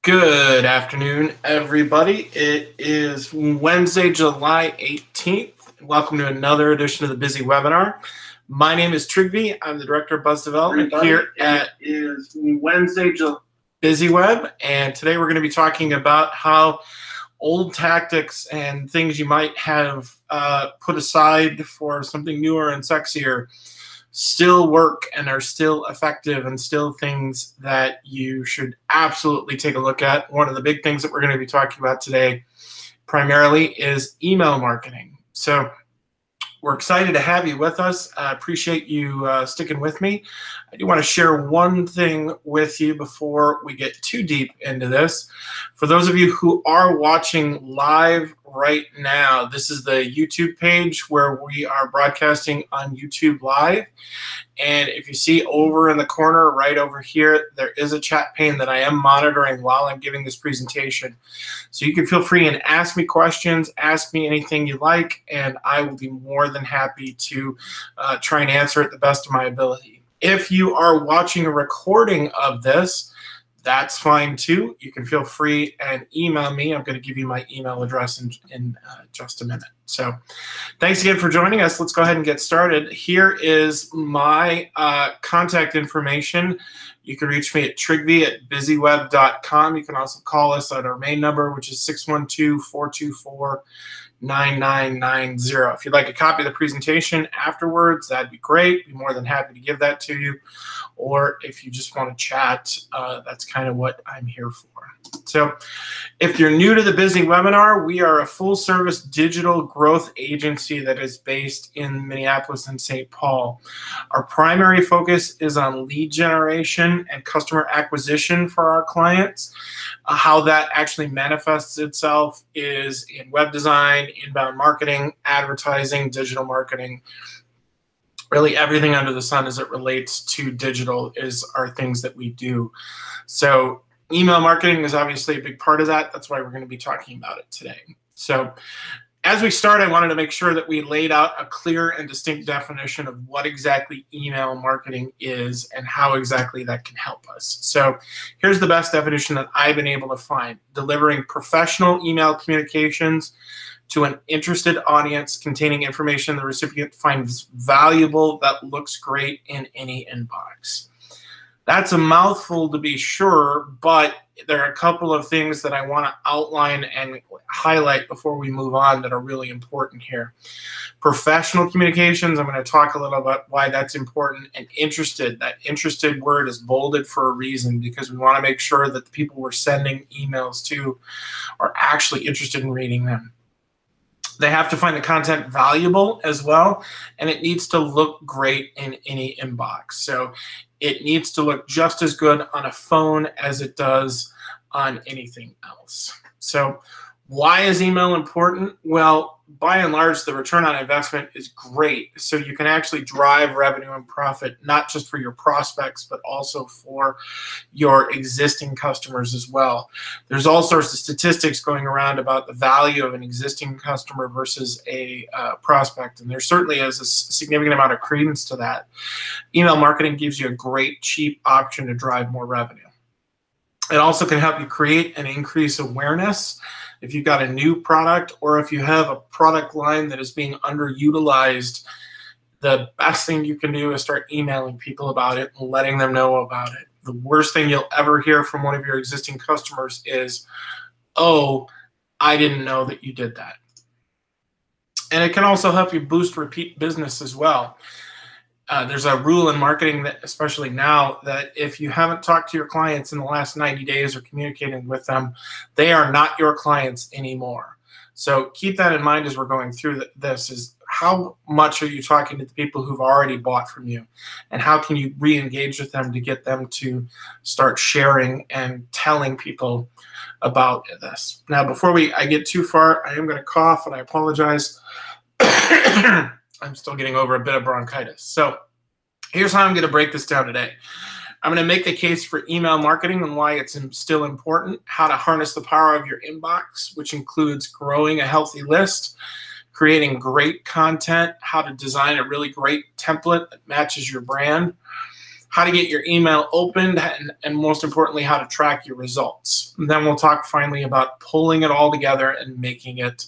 Good afternoon, everybody. It is Wednesday, July 18th. Welcome to another edition of the Busy Webinar. My name is Trigby. I'm the Director of Buzz Development here at Wednesday, BizzyWeb, and today we're going to be talking about how old tactics and things you might have put aside for something newer and sexier still work and are still effective and still things that you should absolutely take a look at. One of the big things that we're going to be talking about today primarily is email marketing. So we're excited to have you with us. I appreciate you sticking with me. I do want to share one thing with you before we get too deep into this. For those of you who are watching live right now, this is the YouTube page where we are broadcasting on YouTube Live. And if you see over in the corner, right over here, there is a chat pane that I am monitoring while I'm giving this presentation. So you can feel free and ask me questions, ask me anything you like, and I will be more than happy to try and answer it the best of my ability. If you are watching a recording of this, that's fine too. You can feel free and email me. I'm going to give you my email address in just a minute. So thanks again for joining us. Let's go ahead and get started. Here is my contact information. You can reach me at trigby@BizzyWeb.com. You can also call us at our main number, which is 612-424-9990. If you'd like a copy of the presentation afterwards, that'd be great. Be more than happy to give that to you. Or if you just want to chat, that's kind of what I'm here for. So if you're new to the Busy Webinar, we are a full-service digital growth agency that is based in Minneapolis and St. Paul. Our primary focus is on lead generation and customer acquisition for our clients. How that actually manifests itself is in web design, inbound marketing, advertising, digital marketing. Really everything under the sun as it relates to digital are things that we do. So email marketing is obviously a big part of that. That's why we're going to be talking about it today. So as we start, I wanted to make sure that we laid out a clear and distinct definition of what exactly email marketing is and how exactly that can help us. So here's the best definition that I've been able to find: delivering professional email communications to an interested audience containing information the recipient finds valuable that looks great in any inbox. That's a mouthful to be sure, but there are a couple of things that I want to outline and highlight before we move on that are really important here. Professional communications, I'm going to talk a little about why that's important. And interested, that interested word is bolded for a reason, because we want to make sure that the people we're sending emails to are actually interested in reading them. They have to find the content valuable as well, and it needs to look great in any inbox. So it needs to look just as good on a phone as it does on anything else. So why is email important? Well, by and large, the return on investment is great. So you can actually drive revenue and profit, not just for your prospects, but also for your existing customers as well. There's all sorts of statistics going around about the value of an existing customer versus a prospect, and there certainly is a significant amount of credence to that. Email marketing gives you a great, cheap option to drive more revenue. It also can help you create and increase awareness. If you've got a new product, or if you have a product line that is being underutilized, the best thing you can do is start emailing people about it and letting them know about it. The worst thing you'll ever hear from one of your existing customers is, "Oh, I didn't know that you did that." And it can also help you boost repeat business as well. There's a rule in marketing, that, especially now, that if you haven't talked to your clients in the last 90 days or communicated with them, they are not your clients anymore. So keep that in mind as we're going through this, is how much are you talking to the people who've already bought from you, and how can you re-engage with them to get them to start sharing and telling people about this. Now, before I get too far, I am going to cough, and I apologize. I'm still getting over a bit of bronchitis. So here's how I'm going to break this down today. I'm going to make the case for email marketing and why it's still important, how to harness the power of your inbox, which includes growing a healthy list, creating great content, how to design a really great template that matches your brand, how to get your email opened, and most importantly, how to track your results. And then we'll talk finally about pulling it all together and making it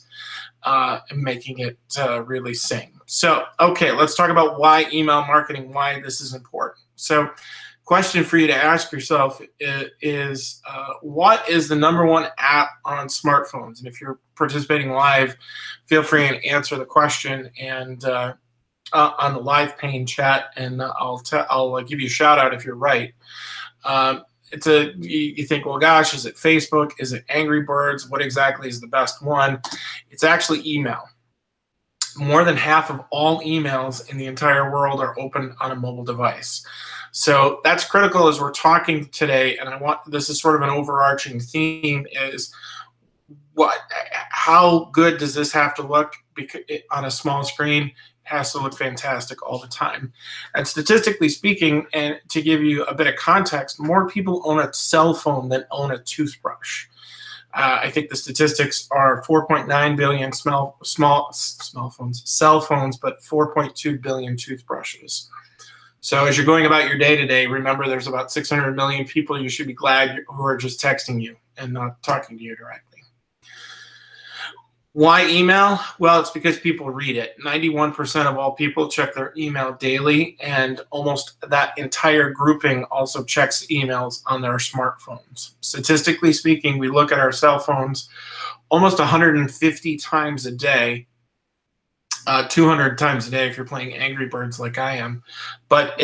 really sing. So, okay, let's talk about why email marketing, why this is important. So, question for you to ask yourself is what is the #1 app on smartphones? And if you're participating live, feel free and answer the question and on the live pane chat, and I'll give you a shout out if you're right. You think, well, gosh, is it Facebook? Is it Angry Birds? What exactly is the best one? It's actually email. More than half of all emails in the entire world are open on a mobile device. So that's critical as we're talking today, and this is sort of an overarching theme, is how good does this have to look on a small screen? It has to look fantastic all the time. And statistically speaking, and to give you a bit of context, more people own a cell phone than own a toothbrush. I think the statistics are 4.9 billion cell phones, but 4.2 billion toothbrushes. So as you're going about your day-to-day, remember there's about 600 million people you should be glad who are just texting you and not talking to you directly. Why email? Well, it's because people read it. 91% of all people check their email daily, and almost that entire grouping also checks emails on their smartphones. Statistically speaking, we look at our cell phones almost 150 times a day, 200 times a day if you're playing Angry Birds like I am. But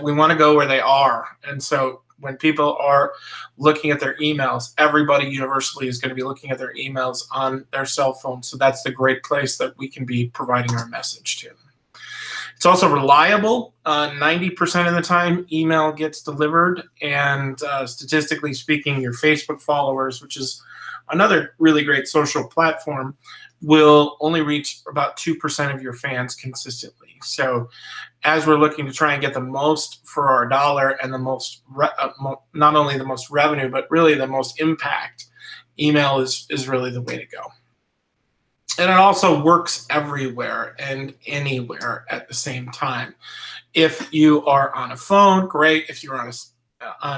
we want to go where they are. And so when people are looking at their emails, everybody universally is going to be looking at their emails on their cell phone. So that's the great place that we can be providing our message to. It's also reliable. 90% of the time, email gets delivered. And statistically speaking, your Facebook followers, which is another really great social platform, will only reach about 2% of your fans consistently. So as we're looking to try and get the most for our dollar and the most, not only the most revenue, but really the most impact, email is really the way to go. And it also works everywhere and anywhere at the same time. If you are on a phone, great. If you're on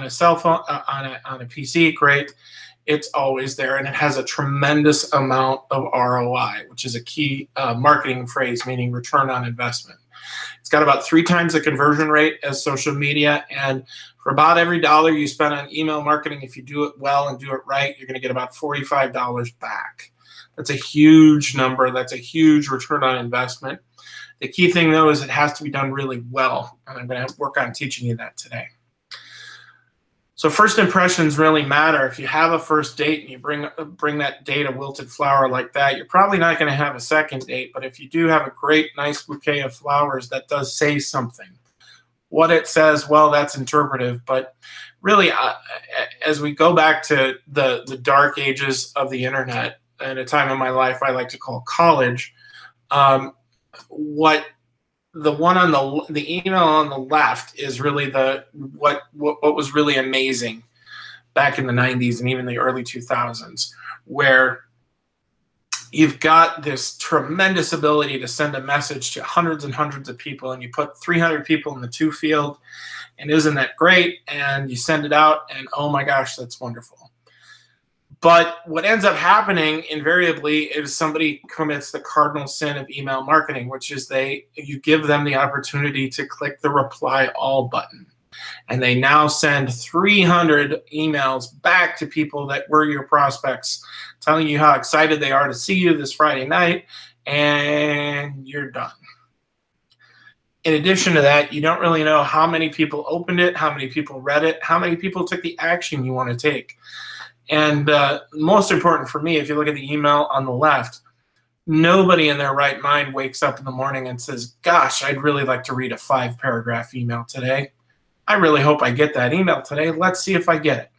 a cell phone, on a PC, great. It's always there, and it has a tremendous amount of ROI, which is a key marketing phrase, meaning return on investment. It's got about 3 times the conversion rate as social media, and for about every $1 you spend on email marketing, if you do it well and do it right, you're going to get about $45 back. That's a huge number. That's a huge return on investment. The key thing, though, is it has to be done really well, and I'm going to work on teaching you that today. So first impressions really matter. If you have a first date and you bring that date a wilted flower like that, you're probably not going to have a second date. But if you do have a great, nice bouquet of flowers, that does say something. What it says, well, that's interpretive. But really, as we go back to the dark ages of the internet, and a time in my life I like to call college, the email on the left is really what was really amazing back in the 90s and even the early 2000s, where you've got this tremendous ability to send a message to hundreds and hundreds of people, and you put 300 people in the to field, and isn't that great? And you send it out, and oh my gosh, that's wonderful. But what ends up happening invariably is somebody commits the cardinal sin of email marketing, which is you give them the opportunity to click the reply all button. And they now send 300 emails back to people that were your prospects, telling you how excited they are to see you this Friday night, and you're done. In addition to that, you don't really know how many people opened it, how many people read it, how many people took the action you want to take. And most important for me, if you look at the email on the left, nobody in their right mind wakes up in the morning and says, gosh, I'd really like to read a 5-paragraph email today. I really hope I get that email today. Let's see if I get it.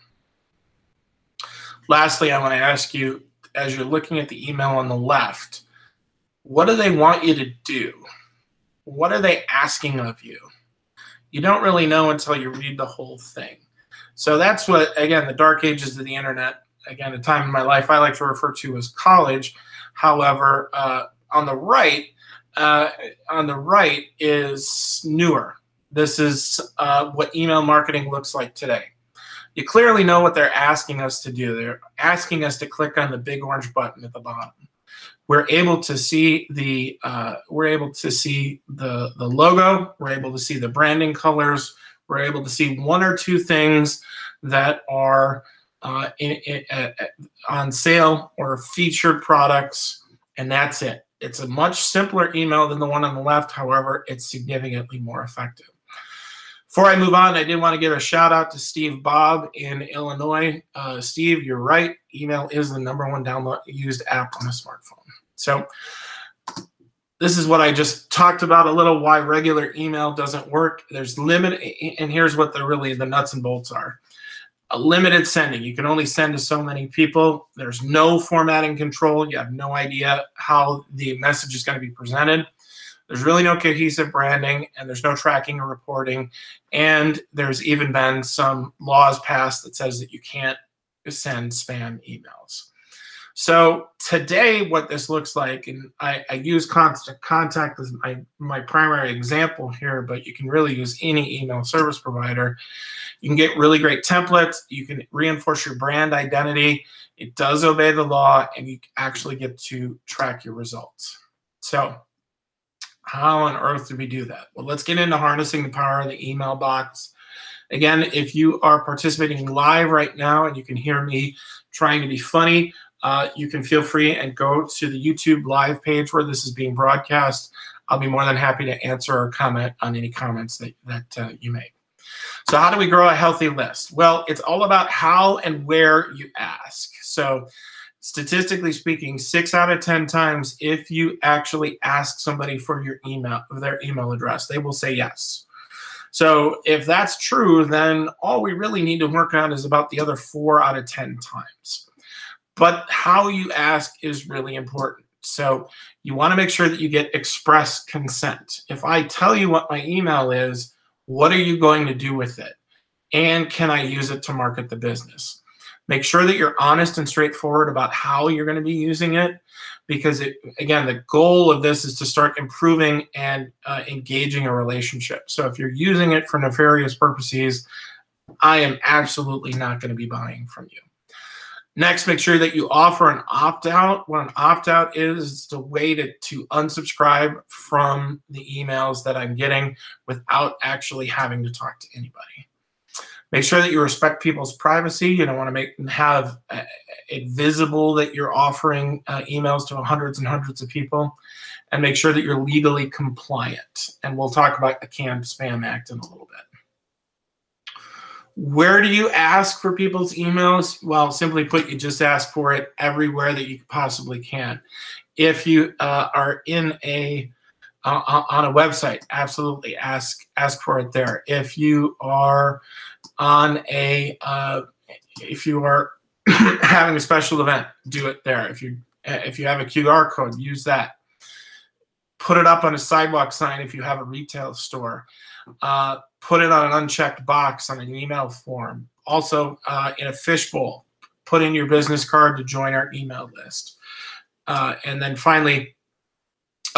Lastly, I want to ask you, as you're looking at the email on the left, what do they want you to do? What are they asking of you? You don't really know until you read the whole thing. So that's what, again, the dark ages of the internet, again, a time in my life I like to refer to as college. However, on the right is newer. this is what email marketing looks like today. You clearly know what they're asking us to do. They're asking us to click on the big orange button at the bottom. We're able to see the logo. We're able to see the branding colors. We're able to see one or two things that are on sale or featured products, and that's it. It's a much simpler email than the one on the left. However, it's significantly more effective. Before I move on, I did want to give a shout out to Steve Bob in Illinois. Steve, you're right. Email is the #1 download used app on a smartphone. So this is what I just talked about a little, why regular email doesn't work. There's limit, and here's what the nuts and bolts are. A limited sending. You can only send to so many people. There's no formatting control. You have no idea how the message is going to be presented. There's really no cohesive branding, and there's no tracking or reporting. And there's even been some laws passed that says that you can't send spam emails. So today, what this looks like, and I use Constant Contact as my primary example here, but you can really use any email service provider. You can get really great templates. You can reinforce your brand identity. It does obey the law, and you actually get to track your results. So how on earth do we do that? Well, let's get into harnessing the power of the email box. Again, if you are participating live right now and you can hear me trying to be funny, you can feel free and go to the YouTube live page where this is being broadcast. I'll be more than happy to answer or comment on any comments that you make. So how do we grow a healthy list? Well, it's all about how and where you ask. So statistically speaking, 6 out of 10 times, if you actually ask somebody for your email, their email address, they will say yes. So if that's true, then all we really need to work on is about the other 4 out of 10 times. But how you ask is really important. So you want to make sure that you get express consent. If I tell you what my email is, what are you going to do with it? And can I use it to market the business? Make sure that you're honest and straightforward about how you're going to be using it, because again, the goal of this is to start improving and engaging a relationship. So if you're using it for nefarious purposes, I am absolutely not going to be buying from you. Next, make sure that you offer an opt-out. What an opt-out is, it's a way to unsubscribe from the emails that I'm getting without actually having to talk to anybody. Make sure that you respect people's privacy. You don't want to have it visible that you're offering emails to hundreds and hundreds of people. And make sure that you're legally compliant. And we'll talk about the Canned Spam Act in a little bit. Where do you ask for people's emails? Well, simply put, you just ask for it everywhere that you possibly can. If you are in on a website, absolutely ask for it there. If you are on if you are having a special event, do it there. If you have a QR code, use that. Put it up on a sidewalk sign if you have a retail store. Put it on an unchecked box on an email form. Also, in a fishbowl, put in your business card to join our email list. And then finally,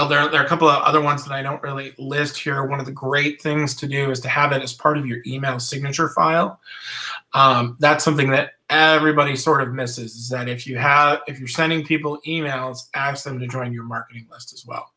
there are a couple of other ones that I don't really list here. One of the great things to do is to have it as part of your email signature file. That's something that everybody sort of misses, is that if you're sending people emails, ask them to join your marketing list as well.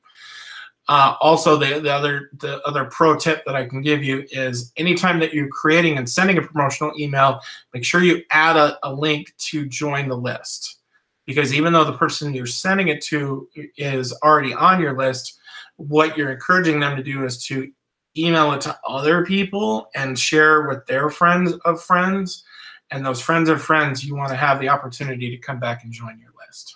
Also, the other pro tip that I can give you is anytime that you're creating and sending a promotional email, make sure you add a link to join the list. Because even though the person you're sending it to is already on your list, what you're encouraging them to do is to email it to other people and share with their friends of friends. And those friends of friends, you want to have the opportunity to come back and join your list.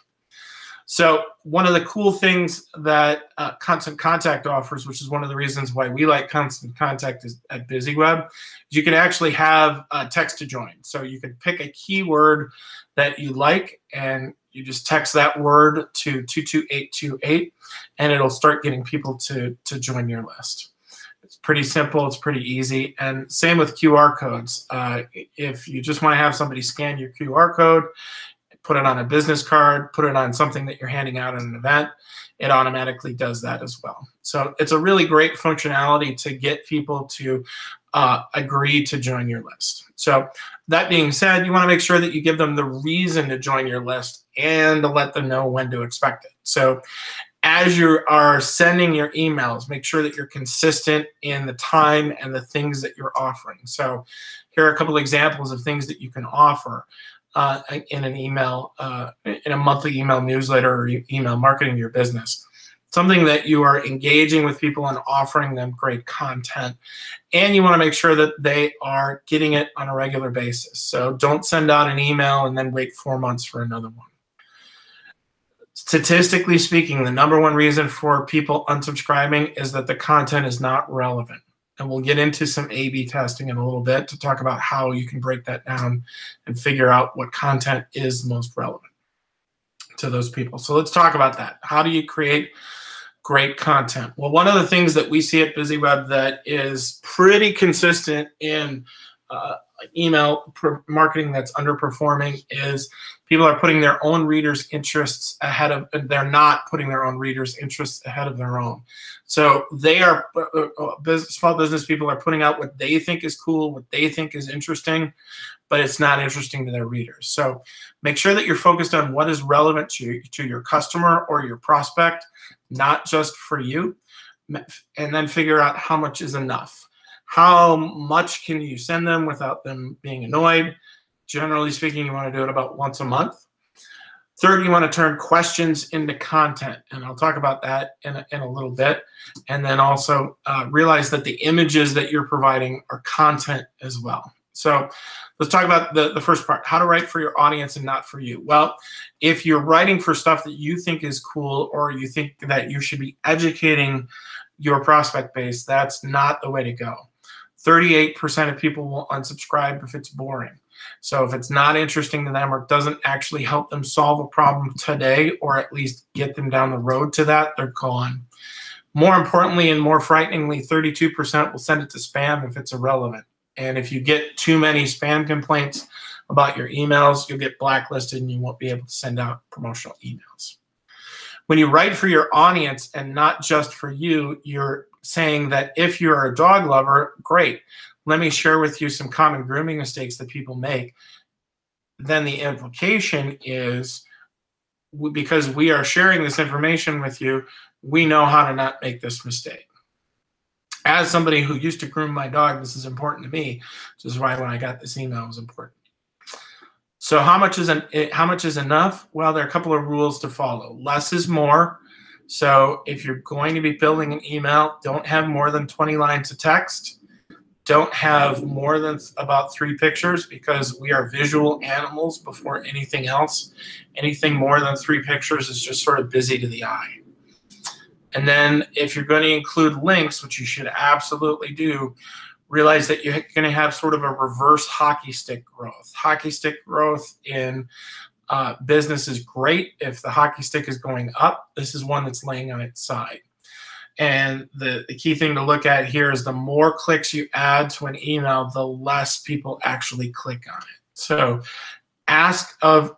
So one of the cool things that Constant Contact offers, which is one of the reasons why we like Constant Contact at BizzyWeb, is you can actually have text to join. So you can pick a keyword that you like, and you just text that word to 22828, and it'll start getting people to join your list. It's pretty simple. It's pretty easy. And same with QR codes. If you just want to have somebody scan your QR code, put it on a business card, put it on something that you're handing out at an event, it automatically does that as well. So it's a really great functionality to get people to agree to join your list. So that being said, you want to make sure that you give them the reason to join your list and to let them know when to expect it. So as you are sending your emails, make sure that you're consistent in the time and the things that you're offering. So here are a couple examples of things that you can offer in an email, in a monthly email newsletter or email marketing your business. Something that you are engaging with people and offering them great content. And you want to make sure that they are getting it on a regular basis. So don't send out an email and then wait 4 months for another one. Statistically speaking, the #1 reason for people unsubscribing is that the content is not relevant. And we'll get into some A/B testing in a little bit to talk about how you can break that down and figure out what content is most relevant to those people. So let's talk about that. How do you create great content? Well, one of the things that we see at BizzyWeb that is pretty consistent in email marketing that's underperforming is people are putting their own readers' interests ahead of, they're not putting their own readers' interests ahead of their own. So they are, small business people are putting out what they think is cool, what they think is interesting, but it's not interesting to their readers. So make sure that you're focused on what is relevant to your customer or your prospect, not just for you, and then figure out how much is enough. How much can you send them without them being annoyed? Generally speaking, you want to do it about once a month. Third, you want to turn questions into content, and I'll talk about that in a little bit. And then also realize that the images that you're providing are content as well. So let's talk about the first part, how to write for your audience and not for you. Well, if you're writing for stuff that you think is cool or you think that you should be educating your prospect base, that's not the way to go. 38% of people will unsubscribe if it's boring. So if it's not interesting to them or doesn't actually help them solve a problem today or at least get them down the road to that, they're gone. More importantly and more frighteningly, 32% will send it to spam if it's irrelevant. And if you get too many spam complaints about your emails, you'll get blacklisted and you won't be able to send out promotional emails. When you write for your audience and not just for you, you're saying that if you're a dog lover, great. Let me share with you some common grooming mistakes that people make. Then the implication is, because we are sharing this information with you, we know how to not make this mistake. As somebody who used to groom my dog, this is important to me. This is why when I got this email, it was important. So how much is enough? Well, there are a couple of rules to follow. Less is more. So if you're going to be building an email, don't have more than 20 lines of text. Don't have more than about 3 pictures because we are visual animals before anything else. Anything more than 3 pictures is just sort of busy to the eye. And then if you're going to include links, which you should absolutely do, realize that you're going to have sort of a reverse hockey stick growth. Hockey stick growth in business is great if the hockey stick is going up. This is one that's laying on its side. And the key thing to look at here is the more clicks you add to an email, the less people actually click on it. So ask of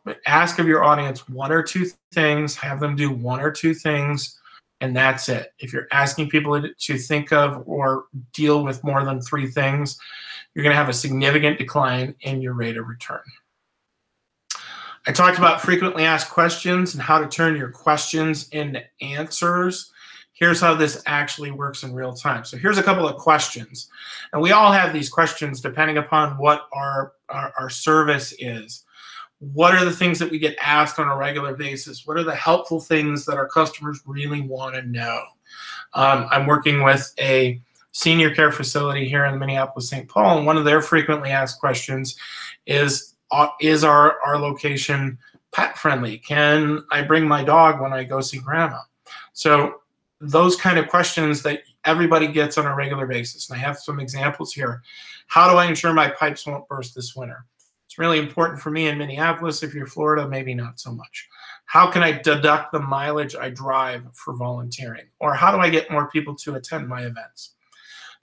your audience 1 or 2 things, have them do 1 or 2 things, and that's it. If you're asking people to think of or deal with more than 3 things, you're going to have a significant decline in your rate of return. I talked about frequently asked questions and how to turn your questions into answers. Here's how this actually works in real time. So here's a couple of questions. And we all have these questions depending upon what our service is. What are the things that we get asked on a regular basis? What are the helpful things that our customers really want to know? I'm working with a senior care facility here in Minneapolis-St. Paul, and one of their frequently asked questions is our location pet friendly? Can I bring my dog when I go see grandma? So those kind of questions that everybody gets on a regular basis. And I have some examples here. How do I ensure my pipes won't burst this winter? It's really important for me in Minneapolis. If you're Florida, maybe not so much. How can I deduct the mileage I drive for volunteering? Or how do I get more people to attend my events?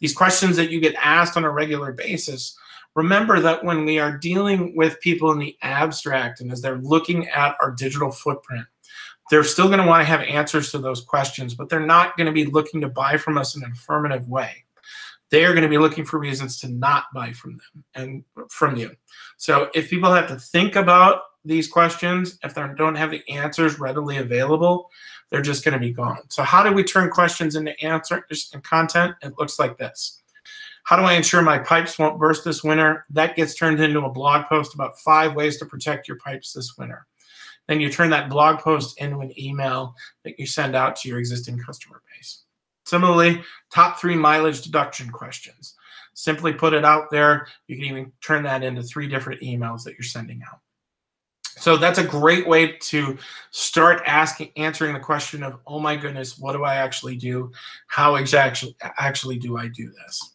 these questions that you get asked on a regular basis, remember that when we are dealing with people in the abstract and as they're looking at our digital footprint, they're still going to want to have answers to those questions, but they're not going to be looking to buy from us in an affirmative way. They are going to be looking for reasons to not buy from them and from you. So if people have to think about these questions, if they don't have the answers readily available, they're just going to be gone. So how do we turn questions into answers and content? It looks like this. How do I ensure my pipes won't burst this winter? That gets turned into a blog post about 5 ways to protect your pipes this winter. Then you turn that blog post into an email that you send out to your existing customer base. Similarly, top 3 mileage deduction questions. Simply put it out there. You can even turn that into 3 different emails that you're sending out. So that's a great way to start answering the question of, oh my goodness, what do I actually do? How actually do I do this?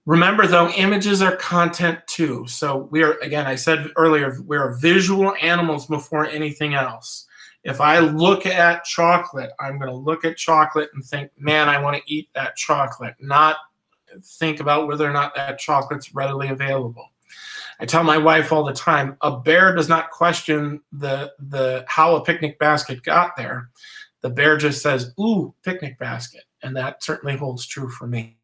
Remember, though, images are content too. So we are, again, I said earlier, we're visual animals before anything else. If I look at chocolate, I'm going to look at chocolate and think, man, I want to eat that chocolate, not think about whether or not that chocolate's readily available. I tell my wife all the time, a bear does not question how a picnic basket got there. The bear just says, ooh, picnic basket. And that certainly holds true for me.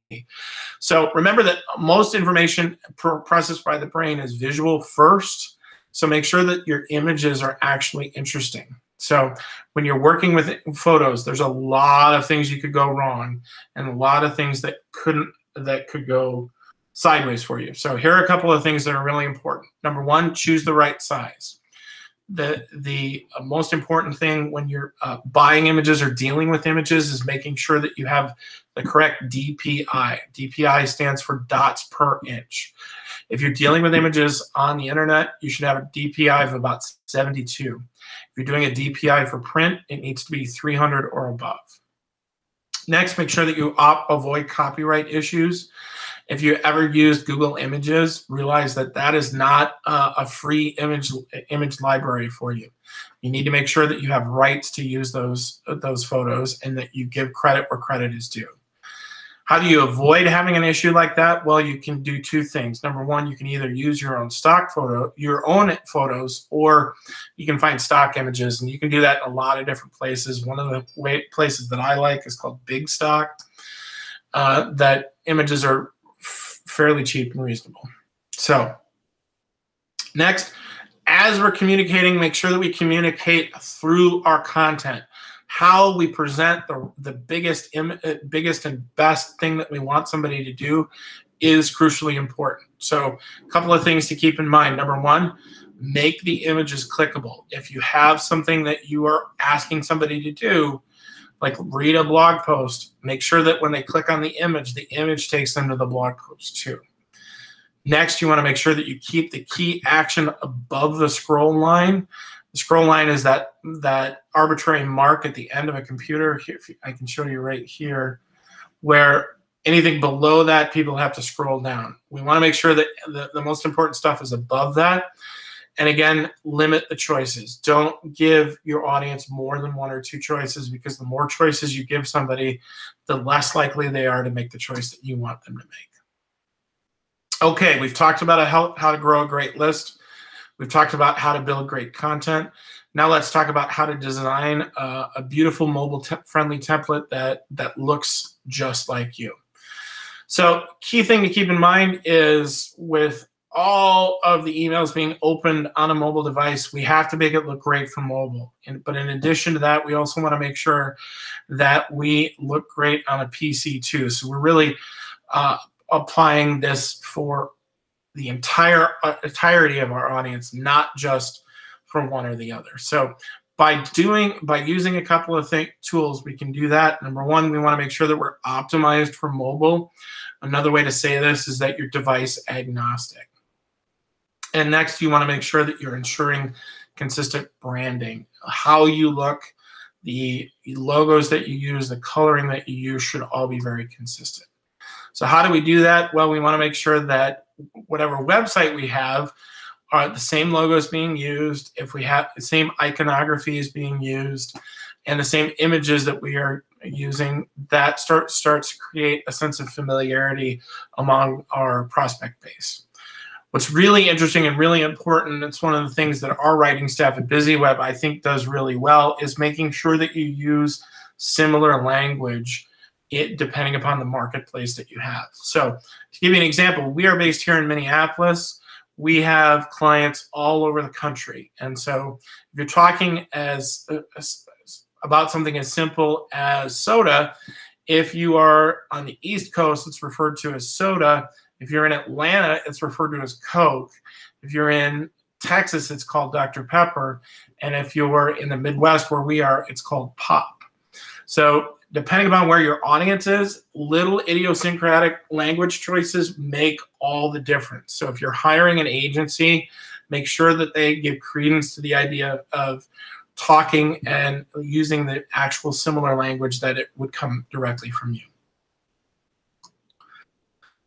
So remember that most information processed by the brain is visual first. So make sure that your images are actually interesting. So when you're working with photos, there's a lot of things you could go wrong and a lot of things that could go sideways for you. So here are a couple of things that are really important. Number 1, choose the right size. The most important thing when you're buying images or dealing with images is making sure that you have the correct DPI. DPI stands for dots per inch. If you're dealing with images on the internet, you should have a DPI of about 72. If you're doing a DPI for print, it needs to be 300 or above. Next, make sure that you avoid copyright issues. If you ever use Google Images, realize that that is not a free image library for you. You need to make sure that you have rights to use those photos and that you give credit where credit is due. How do you avoid having an issue like that? Well, you can do 2 things. Number 1, you can either use your own photos, or you can find stock images, and you can do that in a lot of different places. One of the places that I like is called Big Stock. That images are fairly cheap and reasonable. So next, as we're communicating, make sure that we communicate through our content. How we present the biggest and best thing that we want somebody to do is crucially important. So a couple of things to keep in mind. Number 1, make the images clickable. If you have something that you are asking somebody to do, like read a blog post, make sure that when they click on the image takes them to the blog post too. Next, you want to make sure that you keep the key action above the scroll line. The scroll line is that arbitrary mark at the end of a computer. Here, I can show you right here, where anything below that, people have to scroll down. We want to make sure that the most important stuff is above that. And again, limit the choices. Don't give your audience more than 1 or 2 choices, because the more choices you give somebody, the less likely they are to make the choice that you want them to make. Okay, we've talked about how to grow a great list. We've talked about how to build great content. Now let's talk about how to design a beautiful mobile-friendly template that looks just like you. So key thing to keep in mind is with all of the emails being opened on a mobile device, we have to make it look great for mobile. But in addition to that, we also want to make sure that we look great on a PC too. So we're really applying this for the entirety of our audience, not just for one or the other. So by using a couple of tools, we can do that. Number 1, we want to make sure that we're optimized for mobile. Another way to say this is that you're device agnostic. And next, you want to make sure that you're ensuring consistent branding. How you look, the logos that you use, the coloring that you use should all be very consistent. So how do we do that? Well, we want to make sure that whatever website we have are the same logos being used, if we have the same iconography is being used, and the same images that we are using, that starts to create a sense of familiarity among our prospect base. What's really interesting and really important, it's one of the things that our writing staff at BizzyWeb I think does really well, is making sure that you use similar language depending upon the marketplace that you have. So to give you an example, we are based here in Minneapolis. We have clients all over the country. And so if you're talking about something as simple as soda, if you are on the East Coast, it's referred to as soda. If you're in Atlanta, it's referred to as Coke. If you're in Texas, it's called Dr. Pepper. And if you're in the Midwest where we are, it's called Pop. So depending upon where your audience is, little idiosyncratic language choices make all the difference. So if you're hiring an agency, make sure that they give credence to the idea of talking and using the actual similar language that it would come directly from you.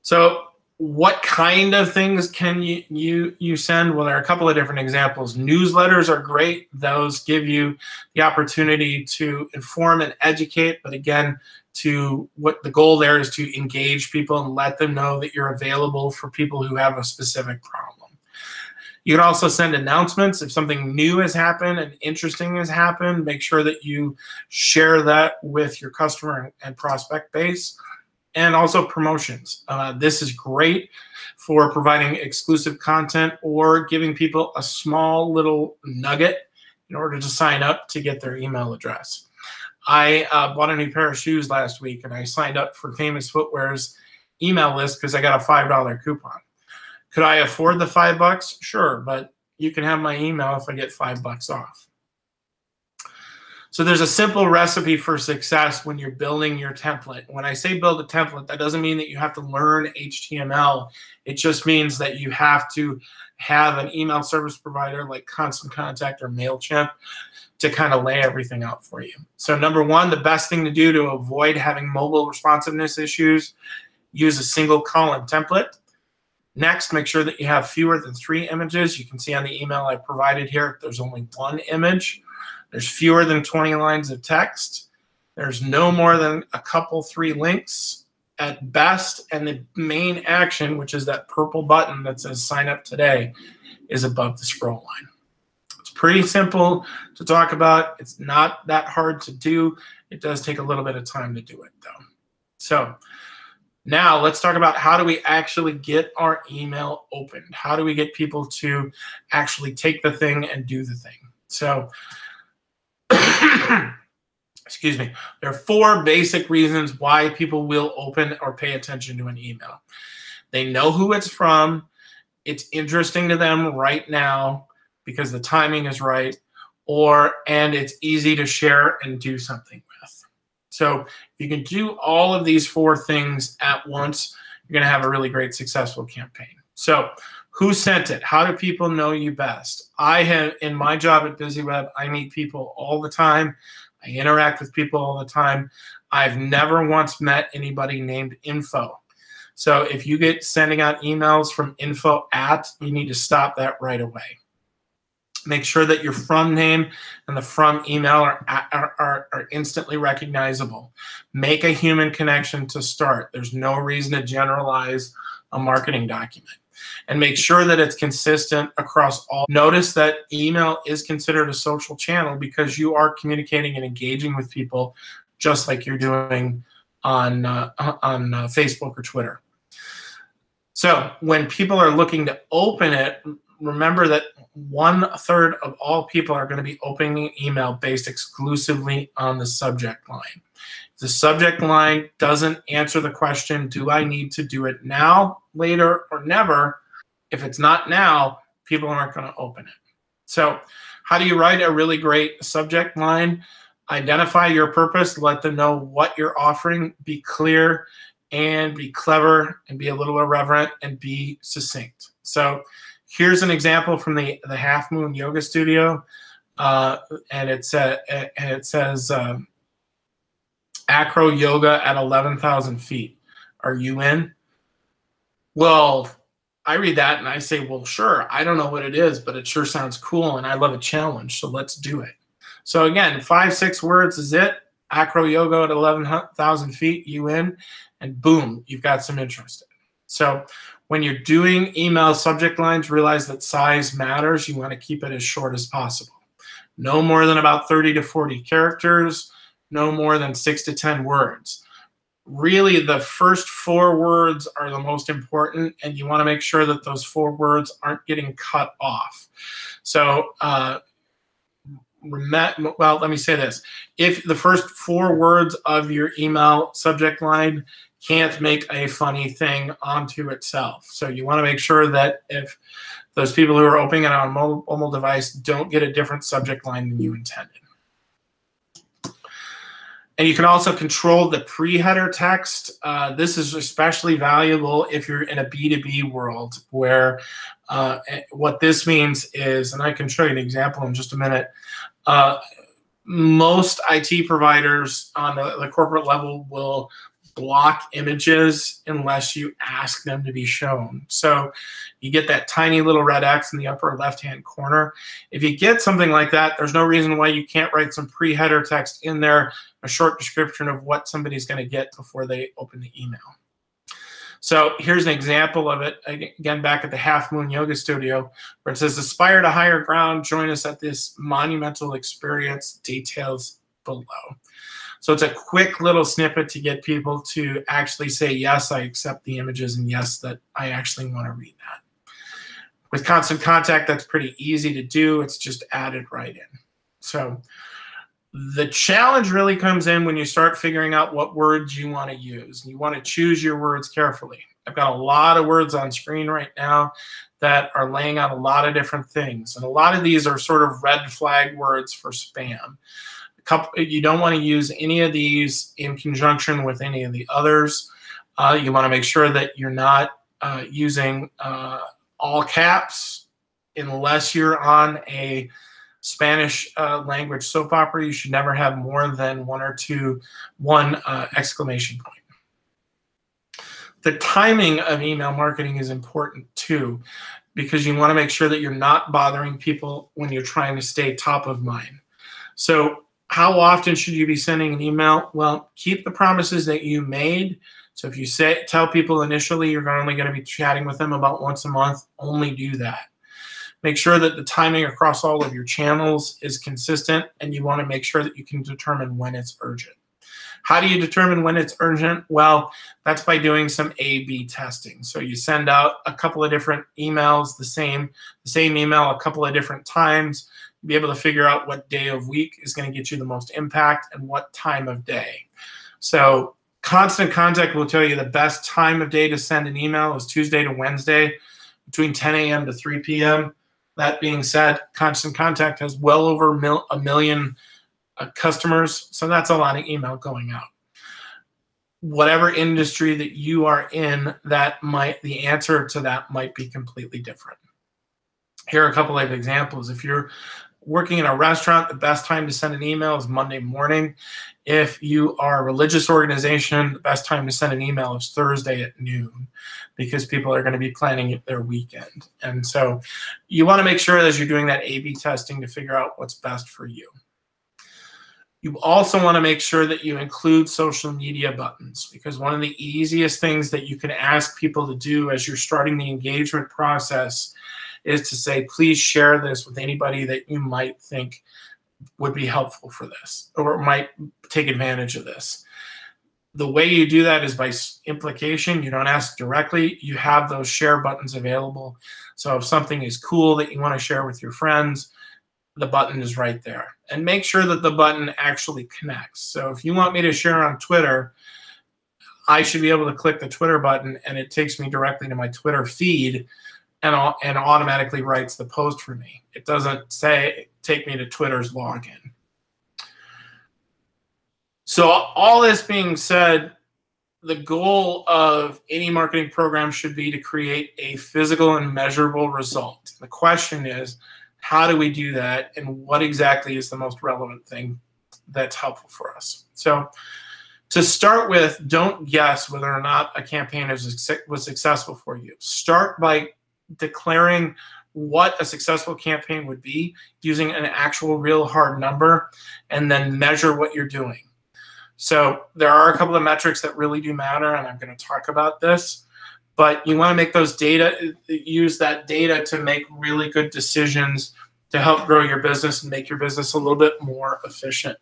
So what kind of things can you send? Well, there are a couple of different examples. Newsletters are great. Those give you the opportunity to inform and educate, but again, what the goal there is to engage people and let them know that you're available for people who have a specific problem. You can also send announcements. If something new has happened and interesting has happened, make sure that you share that with your customer and prospect base. And also promotions. This is great for providing exclusive content or giving people a small little nugget in order to sign up to get their email address. I bought a new pair of shoes last week, and I signed up for Famous Footwear's email list because I got a $5 coupon. Could I afford the $5? Sure, but you can have my email if I get $5 off. So there's a simple recipe for success when you're building your template. When I say build a template, that doesn't mean that you have to learn HTML. It just means that you have to have an email service provider like Constant Contact or MailChimp to kind of lay everything out for you. So number one, the best thing to do to avoid having mobile responsiveness issues, use a single column template. Next, make sure that you have fewer than 3 images. You can see on the email I provided here, there's only 1 image. There's fewer than 20 lines of text. There's no more than a couple, 3 links at best. And the main action, which is that purple button that says sign up today, is above the scroll line. It's pretty simple to talk about. It's not that hard to do. It does take a little bit of time to do it though. So now let's talk about how do we actually get our email opened? How do we get people to actually take the thing and do the thing? So excuse me, there are 4 basic reasons why people will open or pay attention to an email. They know who it's from, it's interesting to them right now because the timing is right, and it's easy to share and do something with. So if you can do all of these 4 things at once, you're going to have a really great successful campaign. So who sent it? How do people know you best? I have, in my job at BizzyWeb, I meet people all the time. I interact with people all the time. I've never once met anybody named info. So if you get sending out emails from info@, you need to stop that right away. Make sure that your from name and the from email are instantly recognizable. Make a human connection to start. There's no reason to generalize a marketing document. And make sure that it's consistent across all. Notice that email is considered a social channel because you are communicating and engaging with people just like you're doing on Facebook or Twitter. So when people are looking to open it, remember that 1/3 of all people are going to be opening an email based exclusively on the subject line. If the subject line doesn't answer the question, do I need to do it now, later, or never? If it's not now, people aren't going to open it. So how do you write a really great subject line? Identify your purpose, let them know what you're offering, be clear and be clever and be a little irreverent and be succinct. So here's an example from the Half Moon Yoga Studio, and it says acro yoga at 11,000 feet. Are you in? Well, I read that and I say, well, sure. I don't know what it is, but it sure sounds cool and I love a challenge, so let's do it. So again, 5-6 words is it. acro yoga at 11,000 feet, you in, and boom, you've got some interest. So when you're doing email subject lines, realize that size matters. You want to keep it as short as possible. No more than about 30 to 40 characters, no more than 6 to 10 words. Really, the first 4 words are the most important, and you want to make sure that those 4 words aren't getting cut off. So, well, let me say this. If the first 4 words of your email subject line can't make a funny thing onto itself. So you want to make sure that if those people who are opening it on a mobile device don't get a different subject line than you intended. And you can also control the pre-header text. This is especially valuable if you're in a B2B world where what this means is, and I can show you an example in just a minute, most IT providers on the corporate level will block images unless you ask them to be shown. So you get that tiny little red X in the upper left-hand corner. If you get something like that, there's no reason why you can't write some pre-header text in there, a short description of what somebody's going to get before they open the email. So here's an example of it, again, back at the Half Moon Yoga Studio, where it says, aspire to higher ground, join us at this monumental experience, details below. So it's a quick little snippet to get people to actually say, yes, I accept the images, and yes, that I actually want to read that. With Constant Contact, that's pretty easy to do. It's just added right in. So the challenge really comes in when you start figuring out what words you want to use. You want to choose your words carefully. I've got a lot of words on screen right now that are laying out a lot of different things. And a lot of these are sort of red flag words for spam. You don't want to use any of these in conjunction with any of the others. You want to make sure that you're not using all caps unless you're on a Spanish language soap opera. You should never have more than one exclamation point. The timing of email marketing is important too, because you want to make sure that you're not bothering people when you're trying to stay top of mind. So how often should you be sending an email? Well, keep the promises that you made. So if you tell people initially you're only going to be chatting with them about once a month, only do that. Make sure that the timing across all of your channels is consistent, and you want to make sure that you can determine when it's urgent. How do you determine when it's urgent? Well, that's by doing some A/B testing. So you send out a couple of different emails, the same email a couple of different times, be able to figure out what day of week is going to get you the most impact and what time of day. So Constant Contact will tell you the best time of day to send an email is Tuesday to Wednesday between 10 a.m. to 3 p.m. That being said, Constant Contact has well over a million customers, so that's a lot of email going out. Whatever industry that you are in, the answer to that might be completely different. Here are a couple of examples. If you're working in a restaurant, the best time to send an email is Monday morning. If you are a religious organization, the best time to send an email is Thursday at noon, because people are going to be planning their weekend. And so you want to make sure as you're doing that A/B testing to figure out what's best for you. You also want to make sure that you include social media buttons, because one of the easiest things that you can ask people to do as you're starting the engagement process is to say, please share this with anybody that you might think would be helpful for this or might take advantage of this. The way you do that is by implication. You don't ask directly. You have those share buttons available. So if something is cool that you want to share with your friends, the button is right there. And make sure that the button actually connects. So if you want me to share on Twitter, I should be able to click the Twitter button and it takes me directly to my Twitter feed and automatically writes the post for me. It doesn't say take me to Twitter's login. So all this being said, the goal of any marketing program should be to create a physical and measurable result. The question is, how do we do that, and what exactly is the most relevant thing that's helpful for us? So to start with, don't guess whether or not a campaign was successful for you. Start by declaring what a successful campaign would be using an actual real hard number, and then measure what you're doing. So there are a couple of metrics that really do matter, and I'm going to talk about this. But you want to make those data, use that data to make really good decisions to help grow your business and make your business a little bit more efficient.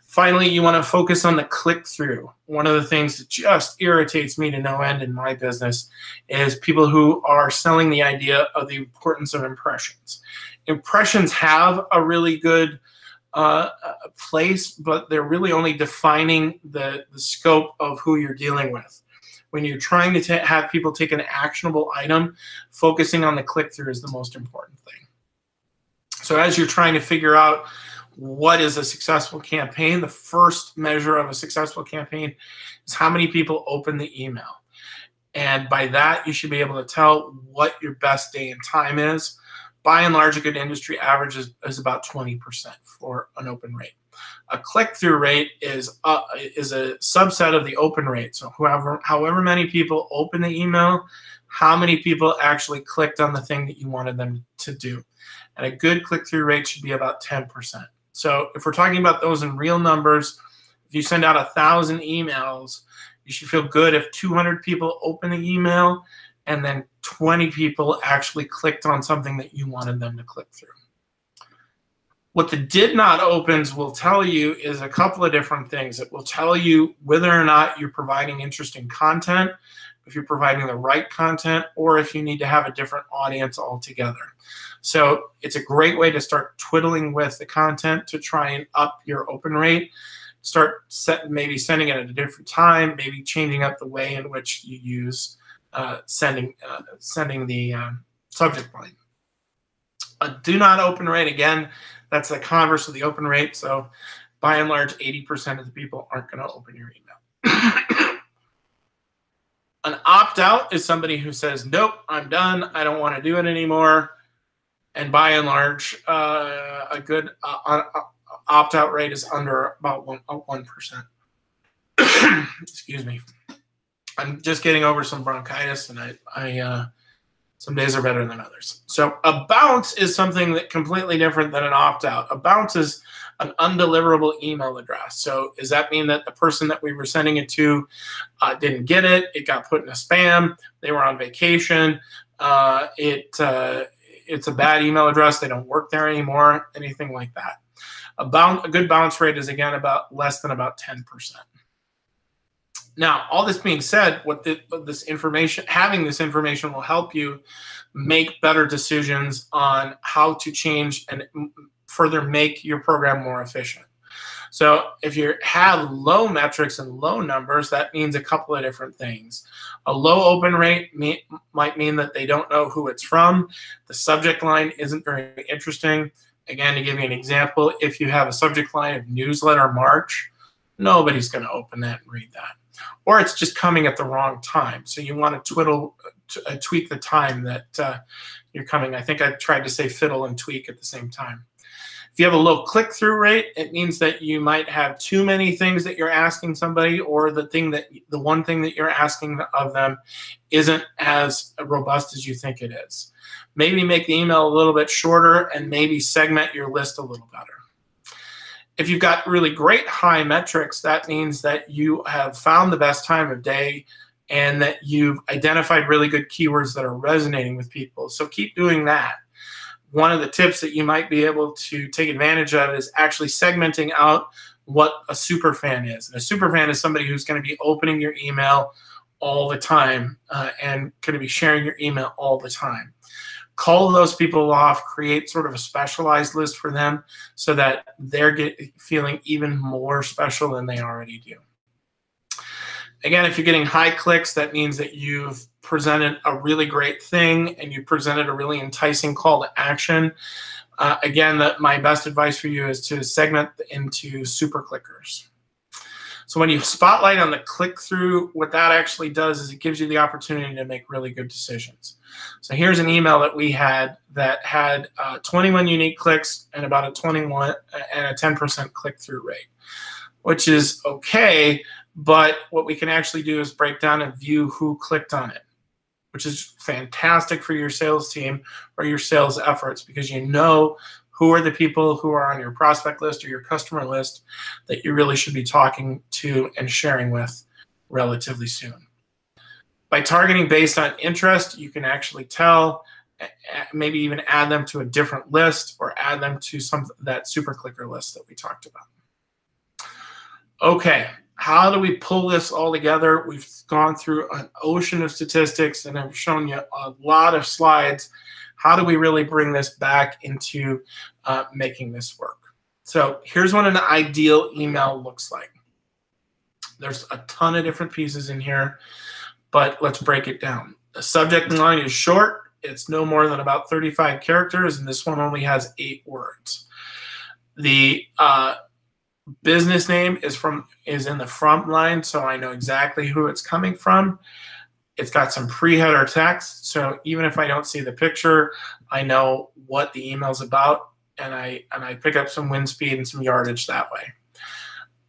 Finally, you want to focus on the click-through. One of the things that just irritates me to no end in my business is people who are selling the idea of the importance of impressions. Impressions have a really good place, but they're really only defining the scope of who you're dealing with. When you're trying to have people take an actionable item, focusing on the click-through is the most important thing. So as you're trying to figure out what is a successful campaign, the first measure of a successful campaign is how many people open the email. And by that, you should be able to tell what your best day and time is. By and large, a good industry average is about 20% for an open rate. A click-through rate is a subset of the open rate. So however many people open the email, how many people actually clicked on the thing that you wanted them to do. And a good click-through rate should be about 10%. So if we're talking about those in real numbers, if you send out 1,000 emails, you should feel good if 200 people open the email and then 20 people actually clicked on something that you wanted them to click through. What the did not opens will tell you is a couple of different things. It will tell you whether or not you're providing interesting content, if you're providing the right content, or if you need to have a different audience altogether. So it's a great way to start twiddling with the content to try and up your open rate. Start maybe sending it at a different time, maybe changing up the way in which you use sending the subject line. A do not open rate, again, that's the converse of the open rate. So by and large, 80% of the people aren't going to open your email. An opt-out is somebody who says, nope, I'm done. I don't want to do it anymore. And by and large, a good opt-out rate is under about 1%. Excuse me. I'm just getting over some bronchitis, and some days are better than others. So a bounce is something that completely different than an opt-out. A bounce is an undeliverable email address. So does that mean that the person that we were sending it to didn't get it? It got put in a spam. They were on vacation. It's a bad email address. They don't work there anymore. Anything like that. A good bounce rate is, again, about less than about 10%. Now, all this being said, having this information will help you make better decisions on how to change and further make your program more efficient. So if you have low metrics and low numbers, that means a couple of different things. A low open rate might mean that they don't know who it's from. The subject line isn't very interesting. Again, to give you an example, if you have a subject line of newsletter March, nobody's going to open that and read that. Or it's just coming at the wrong time. So you want to tweak the time that you're coming. I think I tried to say fiddle and tweak at the same time. If you have a low click-through rate, it means that you might have too many things that you're asking somebody, or the one thing that you're asking of them isn't as robust as you think it is. Maybe make the email a little bit shorter and maybe segment your list a little better. If you've got really great high metrics, that means that you have found the best time of day and that you've identified really good keywords that are resonating with people. So keep doing that. One of the tips that you might be able to take advantage of is actually segmenting out what a super fan is. And a super fan is somebody who's going to be opening your email all the time and going to be sharing your email all the time. Call those people off, create sort of a specialized list for them so that they're feeling even more special than they already do. Again, if you're getting high clicks, that means that you've presented a really great thing and you presented a really enticing call to action. Again, my best advice for you is to segment into super clickers. So when you spotlight on the click-through, what that actually does is it gives you the opportunity to make really good decisions. So here's an email that we had that had 21 unique clicks and about a 10% click-through rate, which is okay. But what we can actually do is break down and view who clicked on it, which is fantastic for your sales team or your sales efforts, because you know who are the people who are on your prospect list or your customer list that you really should be talking to and sharing with relatively soon. By targeting based on interest, you can actually tell, maybe even add them to a different list or add them to that super clicker list that we talked about. Okay, how do we pull this all together? We've gone through an ocean of statistics and I've shown you a lot of slides. How do we really bring this back into making this work? So here's what an ideal email looks like. There's a ton of different pieces in here, but let's break it down. The subject line is short. It's no more than about 35 characters, and this one only has 8 words. The business name is in the front line, so I know exactly who it's coming from. It's got some pre-header text, so even if I don't see the picture, I know what the email's about, and I pick up some wind speed and some yardage that way.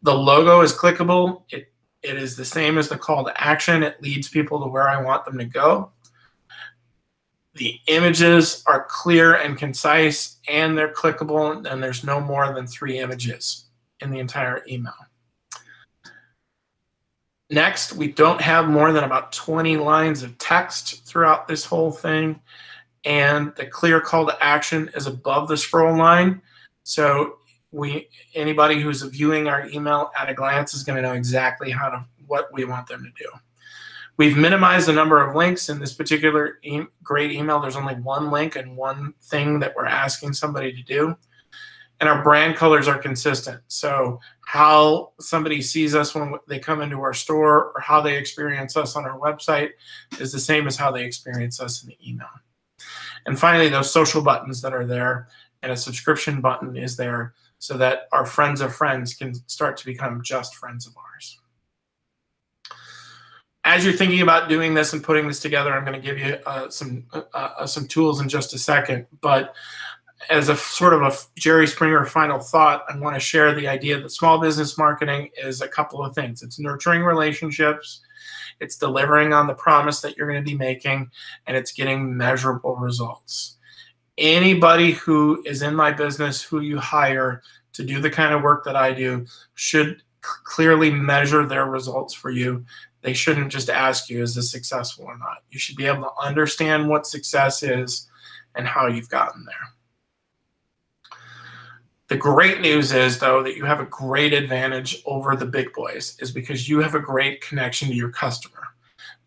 The logo is clickable. It is the same as the call to action. It leads people to where I want them to go. The images are clear and concise, and they're clickable, and there's no more than 3 images in the entire email. Next, we don't have more than about 20 lines of text throughout this whole thing, and the clear call to action is above the scroll line. So anybody who's viewing our email at a glance is going to know exactly what we want them to do. We've minimized the number of links in this particular great email. There's only 1 link and 1 thing that we're asking somebody to do. And our brand colors are consistent. So how somebody sees us when they come into our store or how they experience us on our website is the same as how they experience us in the email. And finally, those social buttons that are there and a subscription button is there so that our friends of friends can start to become just friends of ours. As you're thinking about doing this and putting this together, I'm going to give you some tools in just a second. But as a sort of a Jerry Springer final thought, I want to share the idea that small business marketing is a couple of things. It's nurturing relationships, it's delivering on the promise that you're going to be making, and it's getting measurable results. Anybody who is in my business who you hire to do the kind of work that I do should clearly measure their results for you. They shouldn't just ask you, is this successful or not? You should be able to understand what success is and how you've gotten there. The great news is, though, that you have a great advantage over the big boys is because you have a great connection to your customer.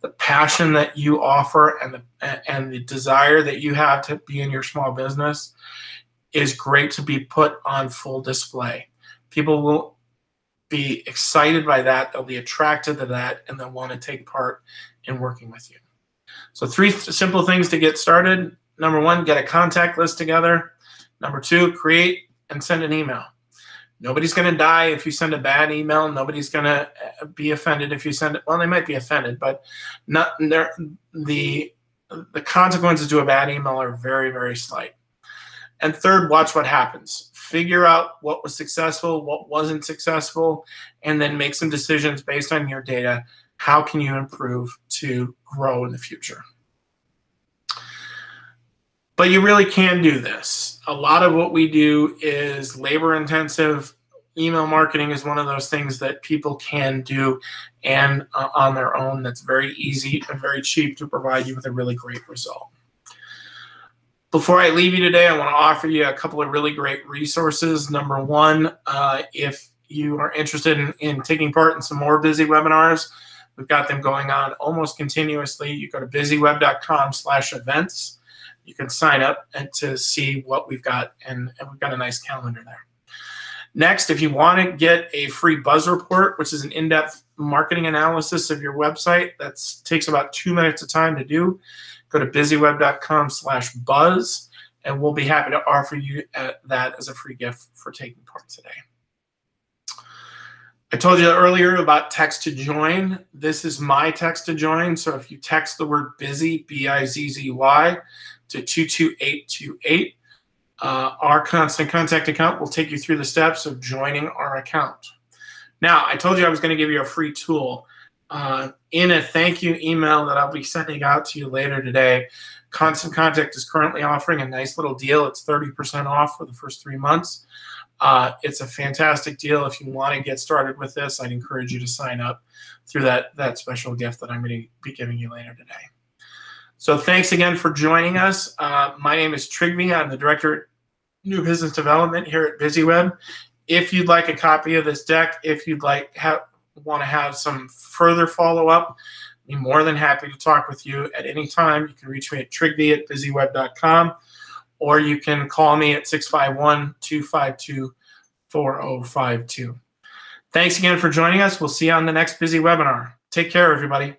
The passion that you offer and the desire that you have to be in your small business is great to be put on full display. People will be excited by that, they'll be attracted to that, and they'll want to take part in working with you. So 3 simple things to get started. Number 1, get a contact list together. Number 2, create and send an email. Nobody's going to die if you send a bad email. Nobody's going to be offended if you send it. Well, they might be offended, but the consequences to a bad email are very, very slight. And 3rd, watch what happens. Figure out what was successful, what wasn't successful, and then make some decisions based on your data. How can you improve to grow in the future? But you really can do this. A lot of what we do is labor intensive. Email marketing is one of those things that people can do and on their own. That's very easy and very cheap to provide you with a really great result. Before I leave you today, I want to offer you a couple of really great resources. Number 1, if you are interested in taking part in some more Bizzy webinars, we've got them going on almost continuously. You go to BizzyWeb.com/events. You can sign up and to see what we've got, and we've got a nice calendar there. Next, if you want to get a free buzz report, which is an in-depth marketing analysis of your website, that takes about 2 minutes of time to do, go to BizzyWeb.com/buzz, and we'll be happy to offer you that as a free gift for taking part today. I told you earlier about text to join. This is my text to join. So if you text the word BIZZY, B-I-Z-Z-Y, to 22828, our constant contact account will take you through the steps of joining our account. Now, I told you I was going to give you a free tool. In a thank you email that I'll be sending out to you later today, Constant Contact is currently offering a nice little deal. It's 30% off for the first 3 months. It's a fantastic deal. If you want to get started with this, I'd encourage you to sign up through that special gift that I'm going to be giving you later today. So thanks again for joining us. My name is Trygve. I'm the Director of New Business Development here at BizzyWeb. If you'd like a copy of this deck, if you'd want to have some further follow-up, I'd be more than happy to talk with you at any time. You can reach me at trygve@bizzyweb.com, or you can call me at 651-252-4052. Thanks again for joining us. We'll see you on the next Bizzy webinar. Take care, everybody.